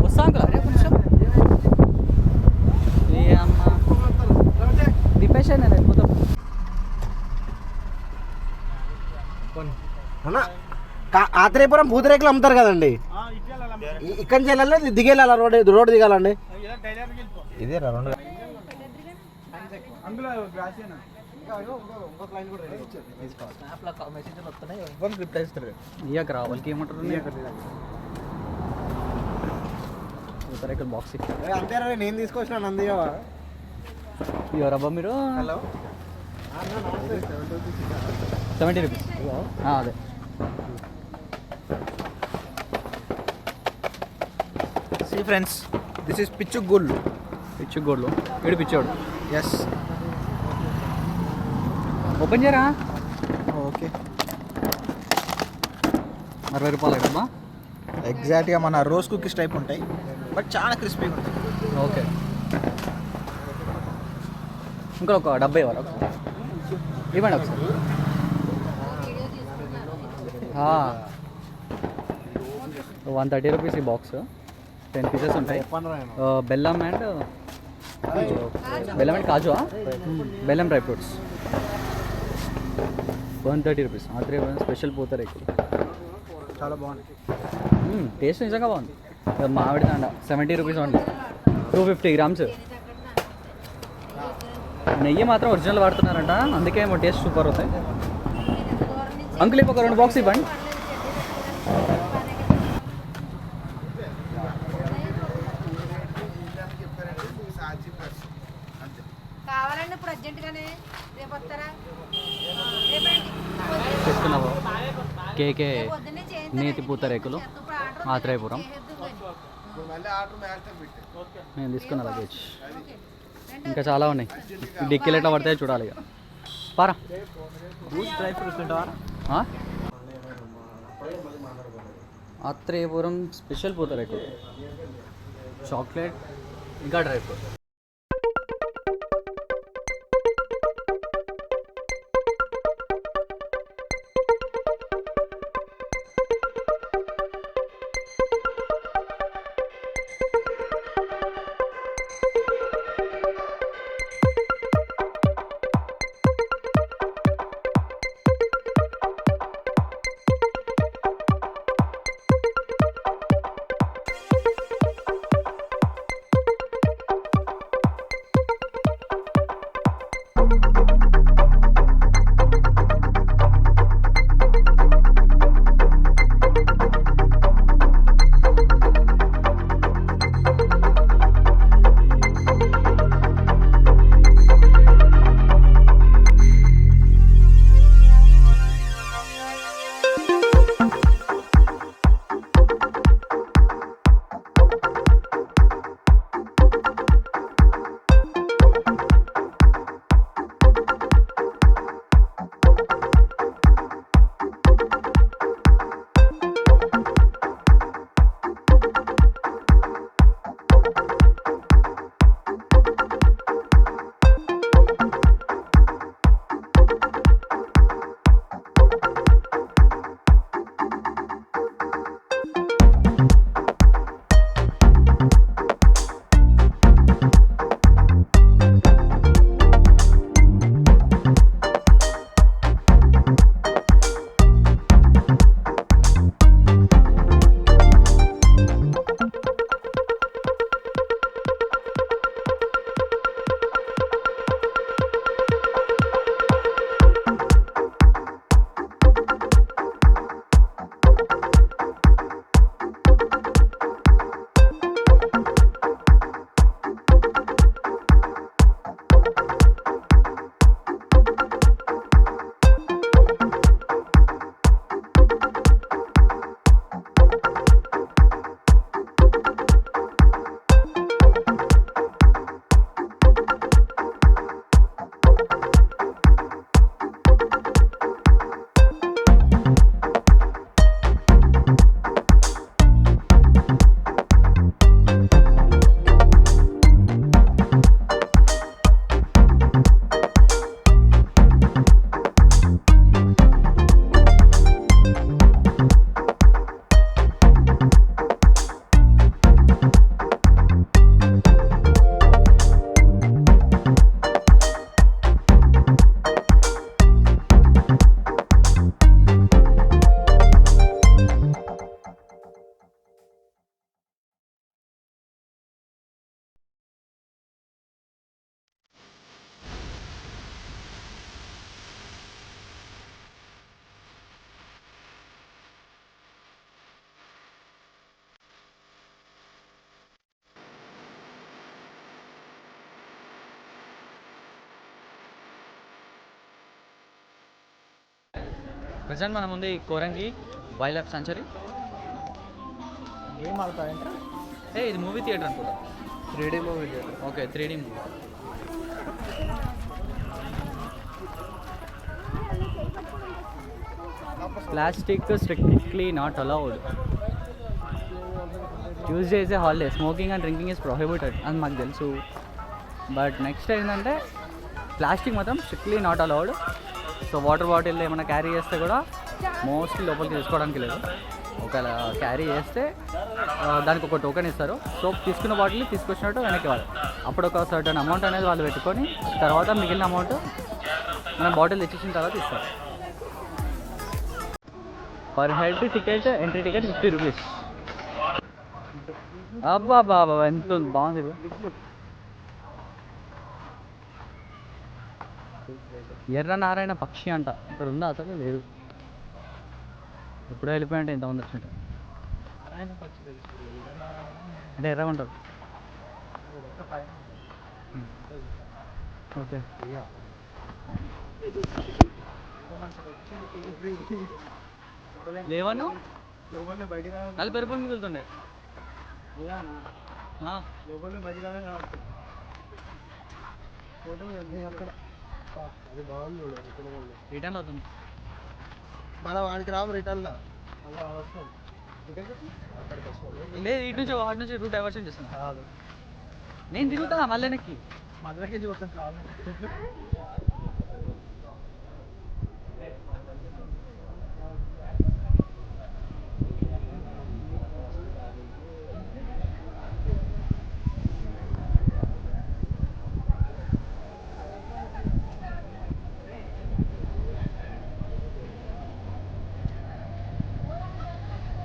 వస్తా అంకుల్ అరే కొంచెం ఏ అమ్మ దిపేశాను నేను అయిపోతాం అన్న ఆత్రేయపురం పూతరేకులు అమ్ముతారు కదండి, ఇక్కడి నుంచి వెళ్ళాలి దిగేళ్ళాలా? రోడ్ దిగాలండి. ఇదే రెండు ఇయ్యక రా వాళ్ళకి ఏమంటారు పూతరేకులు బాక్స్ అంతేనా? నేను తీసుకొచ్చిన నందియవా ఎవరబ్బా మీరు? హలో 70 రూపీస్ అదే సి ఫ్రెండ్స్, దిస్ ఇస్ పిచ్చుగోళ్ళు. వీడు పిచ్చోడు. ఎస్, ఓపెన్ చేయరా. ఓకే. 60 రూపాయలు కదమ్మా. ఎగ్జాక్ట్గా మన రోజ్ కుకీస్ టైప్ ఉంటాయి, బట్ చాలా క్రిస్పీగా ఉంటాయి. ఓకే, ఇంకా ఒక 70 ఇవ్వాలి. ఇవ్వండి ఒకసారి. 130 రూపీస్ ఈ బాక్స్, 10 పీసెస్ ఉంటాయి. బెల్లం అండ్ కాజు, బెల్లం డ్రై ఫ్రూట్స్. 130 రూపీస్. స్పెషల్ పూతరేకులు చాలా బాగుంది. టేస్ట్ నిజంగా బాగుంది. మామిడి దండ 70 రూపీస్ ఉంది, 250 గ్రామ్స్. నెయ్యి మాత్రం ఒరిజినల్ వాడుతున్నారంట, అందుకే టేస్ట్ సూపర్ అవుతాయి. అంకుల్ ఒక 2 బాక్స్ ఇవ్వండి. చెప్తున్నావు కేకే నేతి పూతరేకులు ఆత్రేయపురం. నేను తీసుకున్నా లగేజ్, ఇంకా చాలా ఉన్నాయి. డిక్కీలు ఎట్లా పడతాయో చూడాలి. ఇక పారా. డ్రై ఫ్రూట్స్ ఉంటావా? ఆత్రేయపురం స్పెషల్ పూతరేకులు, చాక్లెట్ ఇంకా డ్రై ఫ్రూట్. ప్రజెంట్ మనం ఉంది కోరంగి వైల్డ్ లైఫ్ సెంచరీ. ఏం ఆడతాయంటే ఇది మూవీ థియేటర్ అనుకుంటా. 3D movie theatre. Okay 3D movie. Plastic strictly not allowed. Tuesday is a holiday. Smoking and drinking is prohibited అని మాకు తెలుసు. బట్ నెక్స్ట్ ఏంటంటే ప్లాస్టిక్ మాత్రం strictly not allowed. So water bottle ఏమైనా carry చేస్తే కూడా mostly లోపలికి తీసుకోవడానికి లేదు. ఒకవేళ క్యారీ చేస్తే దానికి ఒక టోకెన్ ఇస్తారు. సో తీసుకున్న బాటిల్ తీసుకొచ్చినట్టు వెనక్కి వాళ్ళు అప్పుడు ఒక సర్టన్ అమౌంట్ అనేది వాళ్ళు పెట్టుకొని తర్వాత మిగిలిన అమౌంట్ మనం బాటిల్ తెచ్చేసిన తర్వాత ఇస్తారు. Per head ticket entry ticket 50 rupees. అబ్బా బాబా ఎంత బాగుంది. ఎర్ర నారాయణ పక్షి అంట. ఇక్కడ ఉందా అసలు? లేదు. ఎప్పుడో వెళ్ళిపోయాయంటే ఇంతమంది వచ్చినట్టు. అంటే ఎర్రగా ఉంటారు. ఓకే లేవను 40 రూపాయలు మిగులుతుండే. రిటర్న్ అవుతుంది. మనం వాడికి రాము రిటర్న్లో. లేదు ఇటు నుంచి వాటి నుంచి రూట్ డైవర్షన్ చేస్తున్నా. నేను తిరుగుతా మళ్ళీ వెనక్కి. మధ్యలోకి చూడతాం కావాలి.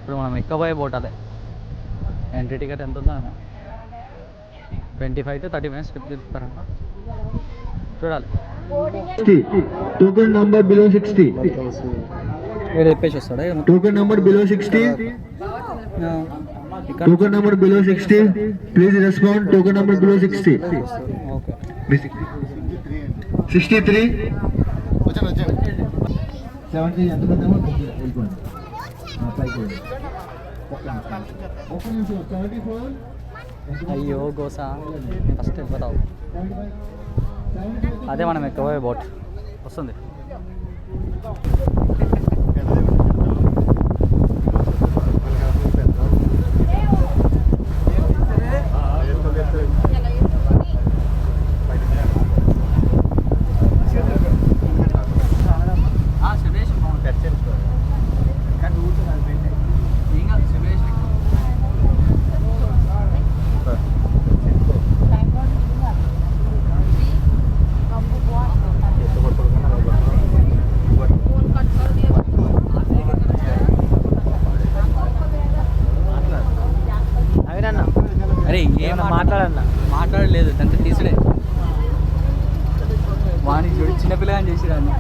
ఇప్పుడు మనం ఎక్కబోయే బోట్ అదే. ఎంట్రీ టికెట్ ఎంత ఉందో 25 to 30 minutes ట్రిప్ తిప్పుతారంట. చూడాలి. Token number below 60. ఇక్కడ చెప్పేసి వస్తాడా? Token number below 60. Token number below 60. Please respond. Token number below 60. Okay 63. 70 ఎంత పెద్దామో వెళ్ళిపోండి. అయ్యో గోసా ఫస్ట్ వెళ్ళిపోతావు. అదే మనం ఎక్కబోయే బోట్ వస్తుంది. అరే ఏం మాట్లాడలేదు. దాంతో తీసుడే వానికి చూడు చిన్నపిల్లగా చేసిరాన్ని.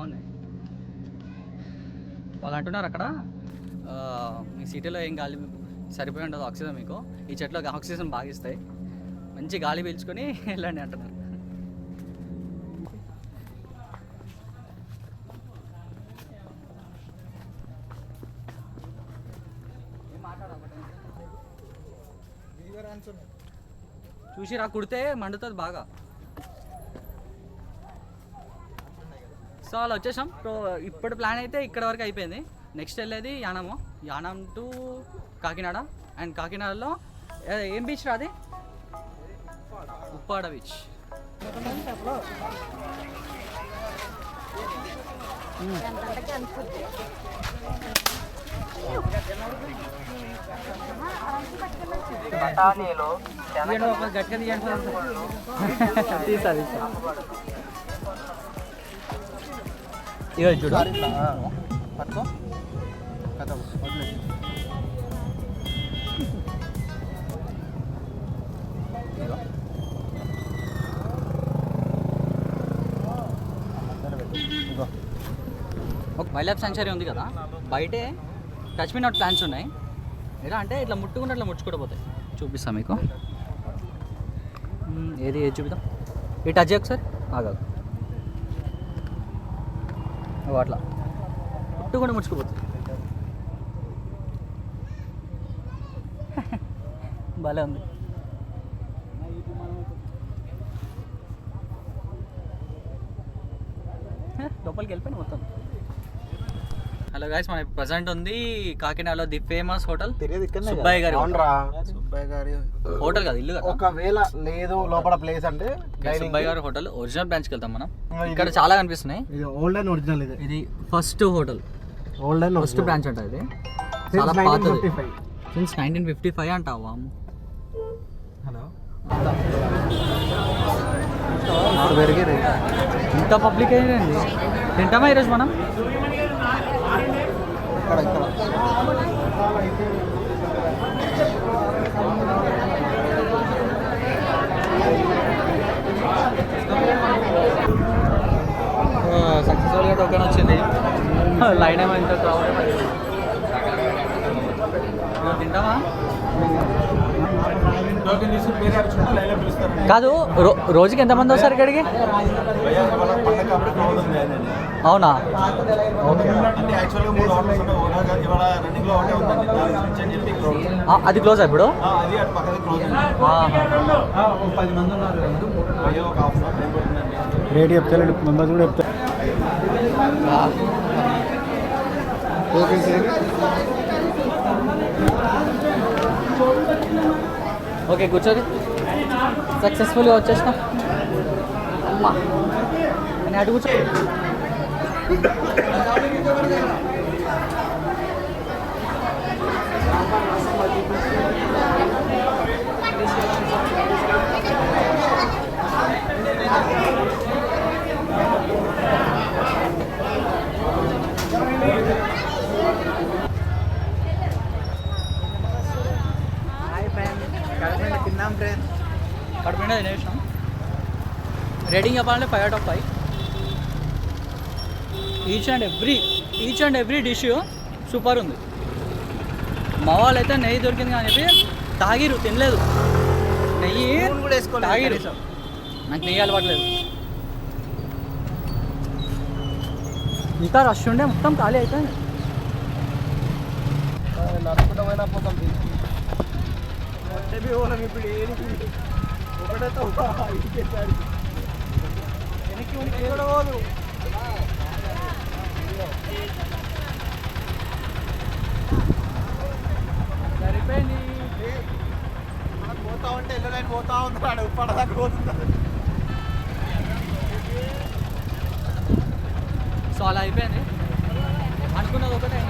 బాగున్నాయి. వాళ్ళు అంటున్నారు అక్కడ మీ సిటీలో ఏం గాలి సరిపోయి ఉండదు ఆక్సిజన్, మీకు ఈ చెట్లు ఆక్సిజన్ బాగా ఇస్తాయి, మంచి గాలి పీల్చుకొని వెళ్ళండి అంటున్నారు. చూసి రా, కుడితే మండుతుంది బాగా. సో అలా వచ్చేసాం. సో ఇప్పుడు ప్లాన్ అయితే ఇక్కడ వరకు అయిపోయింది. నెక్స్ట్ వెళ్ళేది యానం టు కాకినాడ. అండ్ కాకినాడలో ఏం బీచ్ రాది? ఉప్పాడ బీచ్. తీసా ఇక చూడు పట్టుకో కథ వదిలేదు. ఒక వైల్డ్ లైఫ్ సాంక్చురీ ఉంది కదా, బయటే టచ్ మీ నాట్ ప్లాంట్స్ ఉన్నాయి. ఎలా అంటే ఇట్లా ముట్టుకుంటే అట్లా ముడుచుకుంటూ పోతాయి. చూపిస్తాం మీకు. ఏది చూపిద్దాం. ఈ టచ్ ఒకసారి ఆగా, అట్లా ముట్టుకుంటే ముడుచుకుపోతుంది. భలే ఉంది. లోపలికి వెళ్ళిపోయిన మొత్తం. హలో గైస్, మన ప్రజెంట్ ఉంది కాకినాడలో ది ఫేమస్ హోటల్ సుబ్బయ్య గారి హోటల్ కదా, ఇల్లు కదా. ఒకవేళ లేదు లోపల ప్లేస్ అంటే సుబ్బయ్య గారి హోటల్ ఒరిజినల్ బ్రాంచ్కి వెళ్తాం మనం. ఇక్కడ చాలా కనిపిస్తున్నాయి. Old and original. ఇది first hotel, old and first branch అంట. ఇది చాలా పాతది, సిన్స్ 1955 అంటావా. హలో, ఇంత పబ్లిక్ అయ్యింది. తింటామా ఈరోజు మనం? సక్సెస్ఫుల్గా టోకెన్ వచ్చింది. లైన్ ఏమో ఇంత తింటామా? కాదు, రోజుకి ఎంతమంది వస్తారు ఇక్కడికి? అవునా? అది క్లోజ్ ఇప్పుడు? రేట్ చెప్తాడు, ముందు కూడా చెప్తా. ఓకే, కూర్చోది. సక్సెస్ఫుల్గా వచ్చేసినా. అమ్మా అని అటు కూర్చో. కడుపుండే తినేసాం. రేటింగ్ చెప్పాలంటే 5 out of 5. Each and every dish super ఉంది. మా వాళ్ళు అయితే నెయ్యి దొరికింది కానీ చెప్పి తాగిరు, తినలేదు. నెయ్యి తాగిరు, నాకు నెయ్యి అలవాట్లేదు. ఇంకా రష్ ఉండే మొత్తం ఖాళీ అయిపోయింది. సరిపోయింది. పోతా ఉంటే ఎల్లలైన్ పోతా ఉంటాడు, పడదాకా పోతుంది. సో అలా అయిపోయింది. అనుకున్నది ఒకటే,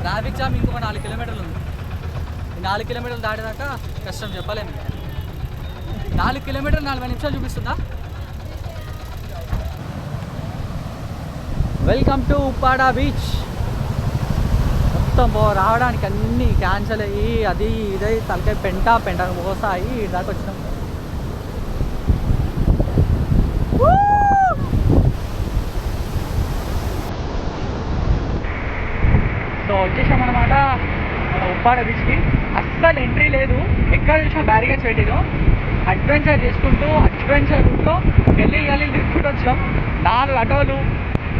ట్రాఫిక్ జామ్ ఇంకొక 4 కిలోమీటర్లు ఉంది. ఈ 4 కిలోమీటర్లు దాటేదాకా కష్టం, చెప్పలేము. 4 కిలోమీటర్లు 40 నిమిషాలు చూపిస్తుందా? Welcome to Uppada beach. మొత్తం రావడానికి అన్నీ క్యాన్సిల్ అయ్యి అది ఇదై తలకాయ పెంట మోసాయి దాకా వచ్చినాం. వచ్చేసాం అనమాట ఉప్పాడ బీచ్కి. అస్సలు ఎంట్రీ లేదు, ఎక్కడ చూసినా బ్యారికేడ్స్ పెట్టిరు. అడ్వెంచర్ చేసుకుంటూ అడ్వెంచర్ రూట్లో గల్లీ తిరుగుకుంటూ వచ్చాం. 4 ఆటోలు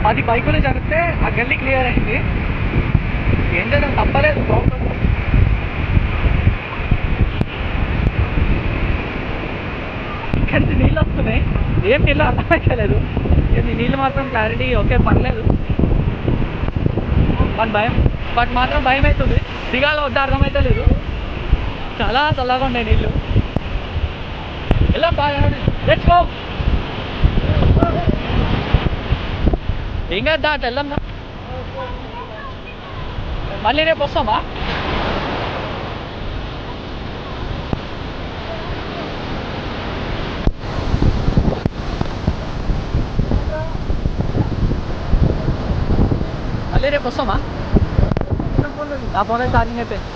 10 బైకులు జరిగితే ఆ గల్లీ క్లియర్ అయింది. ఏం చేయడం తప్పలేదు. ఇక్కడ నీళ్ళు వస్తున్నాయి, ఏం నీళ్ళు అర్థమైతలేదు. ఇది నీళ్ళు మాత్రం క్లారిటీ ఓకే పర్లేదు, బట్ మాత్రం భయం అవుతుంది. దిగాలో వద్ద అర్థమైతే లేదు, చాలా చల్లగా ఉన్నాయి నీళ్ళు. ఎలా బాగా ఏం కదా అటు వెళ్దాం. మళ్ళీ రేపు వస్తామా? మళ్ళీ రేపు వస్తామా? నా ఫోన్ ఛార్జింగ్ అయిపోయింది.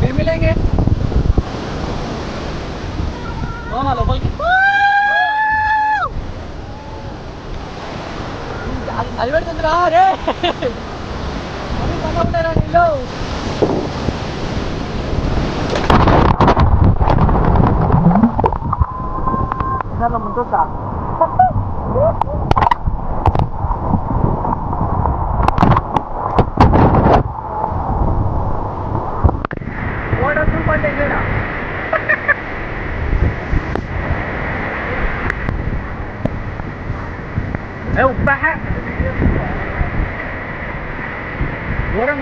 फिर मिलेंगे లోపలికి. అది పెడుతుందిరా రే, ఉంటారా నీళ్ళు? ముందుతా upaha orang